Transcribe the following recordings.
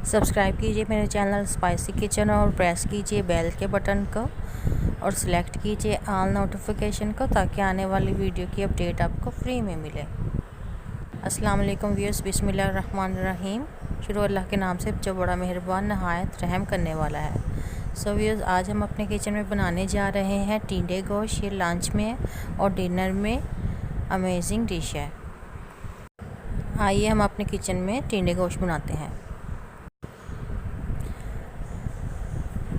Subscribe कीजिए मेरे channel spicy kitchen और प्रेस कीजिए बेल के बटन को और सिलेक्ट कीजिए ऑल नोटिफिकेशन को ताकि आने वाली वीडियो की अपडेट आपको फ्री में मिले। अस्सलाम वालेकुम व्यूअर्स, बिस्मिल्लाह रहमान रहीम। शुरू अल्लाह के नाम से जो बड़ा मेहरबान नहायत रहम करने वाला है। सो व्यूअर्स, आज हम अपने किचन में बनाने जा रहे हैं टिंडे गोश्त। ये लंच में और डिनर में अमेजिंग डिश है। आइए हम अपने किचन में टिंडे गोश्त बनाते हैं।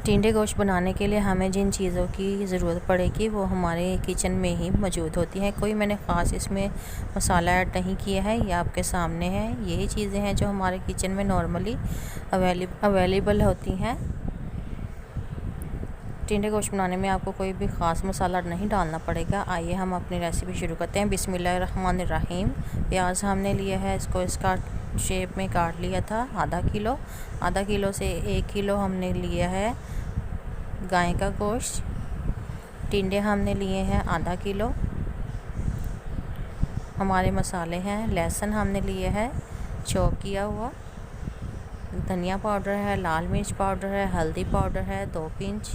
टिंडे गोश्त बनाने के लिए हमें जिन चीज़ों की ज़रूरत पड़ेगी वो हमारे किचन में ही मौजूद होती हैं। कोई मैंने ख़ास इसमें मसाला ऐड नहीं किया है, ये आपके सामने है। यही चीज़ें हैं जो हमारे किचन में नॉर्मली अवेलेबल होती हैं। टिंडे गोश्त बनाने में आपको कोई भी ख़ास मसाला नहीं डालना पड़ेगा। आइए हम अपनी रेसिपी शुरू करते हैं। बिस्मिल्लाहिर्रहमानिर्रहीम। प्याज हमने लिया है, इसको इसका शेप में काट लिया था आधा किलो से 1 किलो हमने लिया है गाय का गोश्त। टिंडे हमने लिए हैं आधा किलो। हमारे मसाले हैं, लहसुन हमने लिए है चॉप किया हुआ, धनिया पाउडर है, लाल मिर्च पाउडर है, हल्दी पाउडर है 2 पिंच,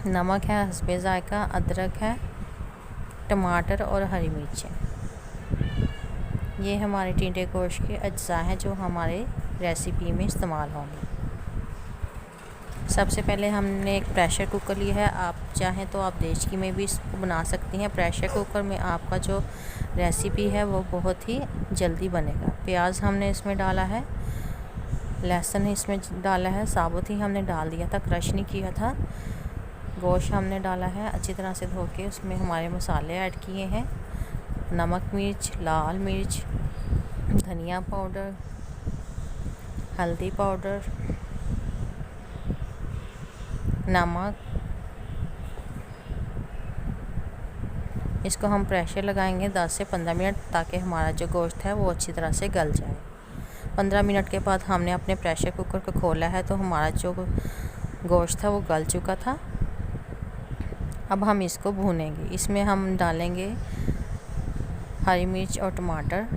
नमक है हस्बे ज़ायका, अदरक है, टमाटर और हरी मिर्च है। ये हमारे टिंडे गोश्त के अज्जा हैं जो हमारे रेसिपी में इस्तेमाल होंगे। सबसे पहले हमने एक प्रेशर कुकर लिया है। आप चाहें तो आप देचकी में भी इसको बना सकती हैं। प्रेशर कुकर में आपका जो रेसिपी है वो बहुत ही जल्दी बनेगा। प्याज हमने इसमें डाला है, लहसुन इसमें डाला है, साबुत ही हमने डाल दिया था, क्रश नहीं किया था। गोश्त हमने डाला है, अच्छी तरह से धो के उसमें हमारे मसाले ऐड किए हैं, नमक मिर्च, लाल मिर्च, धनिया पाउडर, हल्दी पाउडर, नमक। इसको हम प्रेशर लगाएंगे 10 से 15 मिनट ताकि हमारा जो गोश्त है वो अच्छी तरह से गल जाए। 15 मिनट के बाद हमने अपने प्रेशर कुकर को खोला है तो हमारा जो गोश्त था वो गल चुका था। अब हम इसको भूनेंगे। इसमें हम डालेंगे हरी मिर्च और टमाटर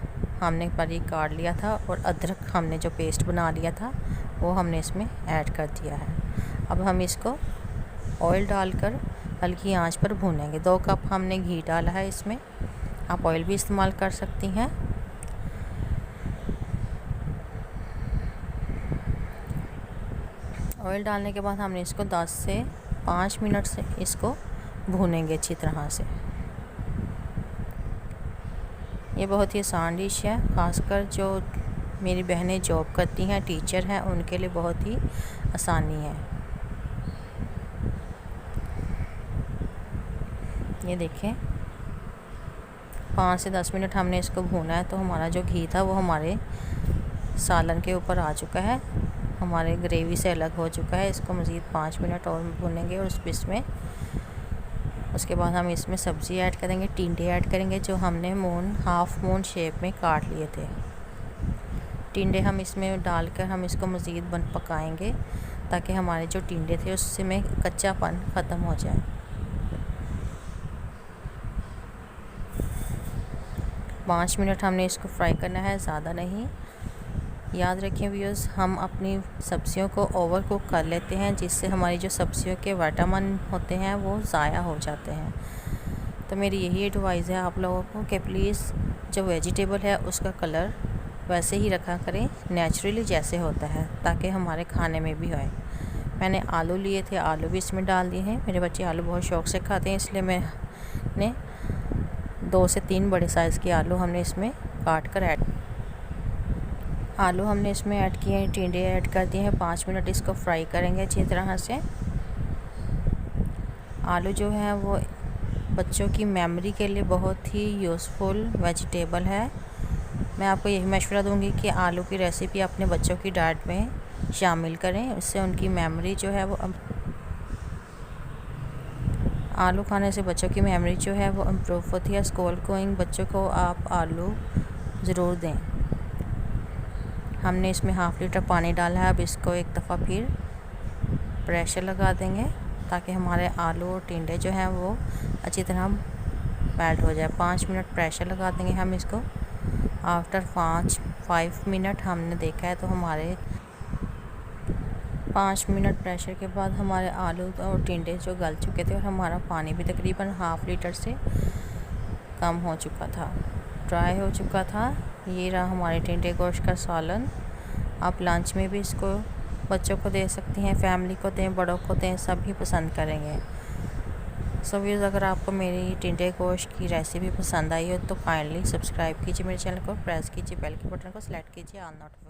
हमने बारीक काट लिया था, और अदरक हमने जो पेस्ट बना लिया था वो हमने इसमें ऐड कर दिया है। अब हम इसको ऑयल डालकर हल्की आंच पर भूनेंगे। 2 कप हमने घी डाला है इसमें, आप ऑयल भी इस्तेमाल कर सकती हैं। ऑयल डालने के बाद हमने इसको 10 से 5 मिनट से इसको भूनेंगे अच्छी तरह से। ये बहुत ही आसान डिश है, खासकर जो मेरी बहनें जॉब करती हैं, टीचर हैं, उनके लिए बहुत ही आसानी है। ये देखें 5 से 10 मिनट हमने इसको भूना है तो हमारा जो घी था वो हमारे सालन के ऊपर आ चुका है, हमारे ग्रेवी से अलग हो चुका है। इसको मज़ीद 5 मिनट और भूनेंगे और इसमें उसके बाद हम इसमें सब्ज़ी ऐड करेंगे, टिंडे ऐड करेंगे जो हमने हाफ मून शेप में काट लिए थे। टिंडे हम इसमें डालकर हम इसको मज़ीद पकाएंगे ताकि हमारे जो टिंडे थे उससे में कच्चापन ख़त्म हो जाए। पाँच मिनट हमने इसको फ्राई करना है, ज़्यादा नहीं। याद रखें व्यूअर्स, हम अपनी सब्जियों को ओवर कुक कर लेते हैं जिससे हमारी जो सब्जियों के विटामिन होते हैं वो ज़ाया हो जाते हैं। तो मेरी यही एडवाइस है आप लोगों को कि प्लीज़ जो वेजिटेबल है उसका कलर वैसे ही रखा करें, नेचुरली जैसे होता है, ताकि हमारे खाने में भी आए। मैंने आलू लिए थे, आलू भी इसमें डाल दिए हैं। मेरे बच्चे आलू बहुत शौक़ से खाते हैं, इसलिए मैंने 2 से 3 बड़े साइज़ के आलू हमने इसमें काट कर आलू हमने इसमें ऐड किए हैं, टिंडे ऐड कर दिए हैं। 5 मिनट इसको फ्राई करेंगे अच्छी तरह से। आलू जो है वो बच्चों की मेमोरी के लिए बहुत ही यूज़फुल वेजिटेबल है। मैं आपको यही मशवरा दूंगी कि आलू की रेसिपी अपने बच्चों की डाइट में शामिल करें, इससे उनकी मेमोरी जो है वो आलू खाने से बच्चों की मेमोरी जो है वो इम्प्रूव होती है। स्कूल गोइंग बच्चों को आप आलू ज़रूर दें। हमने इसमें हाफ़ लीटर पानी डाला है। अब इसको एक दफ़ा फिर प्रेशर लगा देंगे ताकि हमारे आलू और टिंडे जो हैं वो अच्छी तरह मेल्ट हो जाए। 5 मिनट प्रेशर लगा देंगे हम इसको। आफ्टर 5 मिनट हमने देखा है तो हमारे 5 मिनट प्रेशर के बाद हमारे आलू और टिंडे जो गल चुके थे और हमारा पानी भी तकरीबन हाफ़ लीटर से कम हो चुका था, ड्राई हो चुका था। ये रहा हमारे टिंडे गोश्त का सालन। आप लंच में भी इसको बच्चों को दे सकती हैं, फैमिली को दें, बड़ों को दें, सभी पसंद करेंगे। सो व्यूज़, अगर आपको मेरी टिंडे गोश्त की रेसिपी पसंद आई हो तो काइंडली सब्सक्राइब कीजिए मेरे चैनल को, प्रेस कीजिए बेल के बटन को, सेलेक्ट कीजिए ऑल नोटिफिकेशन।